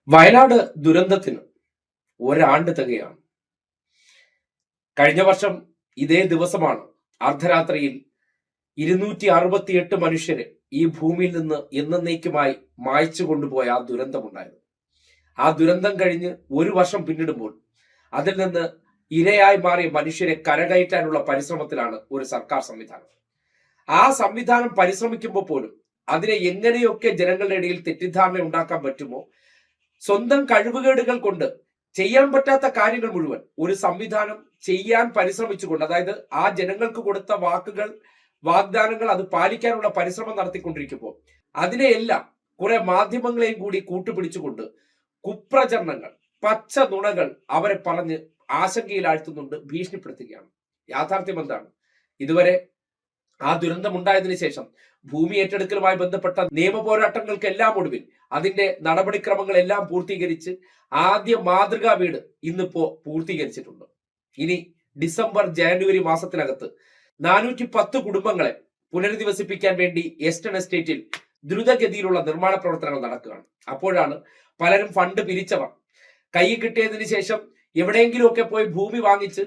വയനാട് ദുരന്തത്തിന് ഒരാണ്ട് തികയാണ്. കഴിഞ്ഞ വർഷം ഇതേ ദിവസമാണ് അർദ്ധരാത്രിയിൽ 268 മനുഷ്യരെ ഈ ഭൂമിയിൽ നിന്ന് എന്നേക്കുമായി മായ്ച്ചു കൊണ്ടുപോയ ആ ദുരന്തമുണ്ടായത്. ആ ദുരന്തം കഴിഞ്ഞ് ഒരു വർഷം പിന്നിടുമ്പോൾ അതിൽ നിന്ന് ഇരയായി മാറിയ മനുഷ്യരെ കരകയറ്റാനുള്ള പരിശ്രമത്തിലാണ് ഒരു സർക്കാർ സംവിധാനം. ആ സംവിധാനം പരിശ്രമിക്കുമ്പോൾ പോലും അതിനെ എങ്ങനെയൊക്കെ ജനങ്ങളുടെ ഇടയിൽ തെറ്റിദ്ധാരണ ഉണ്ടാക്കാൻ പറ്റുമോ, സ്വന്തം കഴിവുകേടുകൾ കൊണ്ട് ചെയ്യാൻ പറ്റാത്ത കാര്യങ്ങൾ മുഴുവൻ ഒരു സംവിധാനം ചെയ്യാൻ പരിശ്രമിച്ചുകൊണ്ട്, അതായത് ആ ജനങ്ങൾക്ക് കൊടുത്ത വാഗ്ദാനങ്ങൾ അത് പാലിക്കാനുള്ള പരിശ്രമം നടത്തിക്കൊണ്ടിരിക്കുമ്പോൾ അതിനെയെല്ലാം കുറെ മാധ്യമങ്ങളെയും കൂടി കൂട്ടുപിടിച്ചുകൊണ്ട് കുപ്രചരണങ്ങൾ, പച്ച നുണകൾ അവരെ പറഞ്ഞ് ആശങ്കയിലാഴ്ത്തുന്നുണ്ട്, ഭീഷണിപ്പെടുത്തുകയാണ്. യാഥാർത്ഥ്യം എന്താണ്? ഇതുവരെ ആ ദുരന്തമുണ്ടായതിനു ശേഷം ഭൂമി ഏറ്റെടുക്കലുമായി ബന്ധപ്പെട്ട നിയമ പോരാട്ടങ്ങൾക്കെല്ലാം ഒടുവിൽ അതിന്റെ നടപടിക്രമങ്ങളെല്ലാം പൂർത്തീകരിച്ച് ആദ്യ മാതൃകാ വീട് ഇന്നിപ്പോ പൂർത്തീകരിച്ചിട്ടുണ്ട്. ഇനി ഡിസംബർ ജനുവരി മാസത്തിനകത്ത് 410 കുടുംബങ്ങളെ പുനരധിവസിപ്പിക്കാൻ വേണ്ടി എസ്റ്റൺ എസ്റ്റേറ്റിൽ ദ്രുതഗതിയിലുള്ള നിർമ്മാണ പ്രവർത്തനങ്ങൾ നടക്കുകയാണ്. അപ്പോഴാണ് പലരും ഫണ്ട് പിരിച്ചവർ കൈ കിട്ടിയതിനു ശേഷം എവിടെയെങ്കിലുമൊക്കെ പോയി ഭൂമി വാങ്ങിച്ച്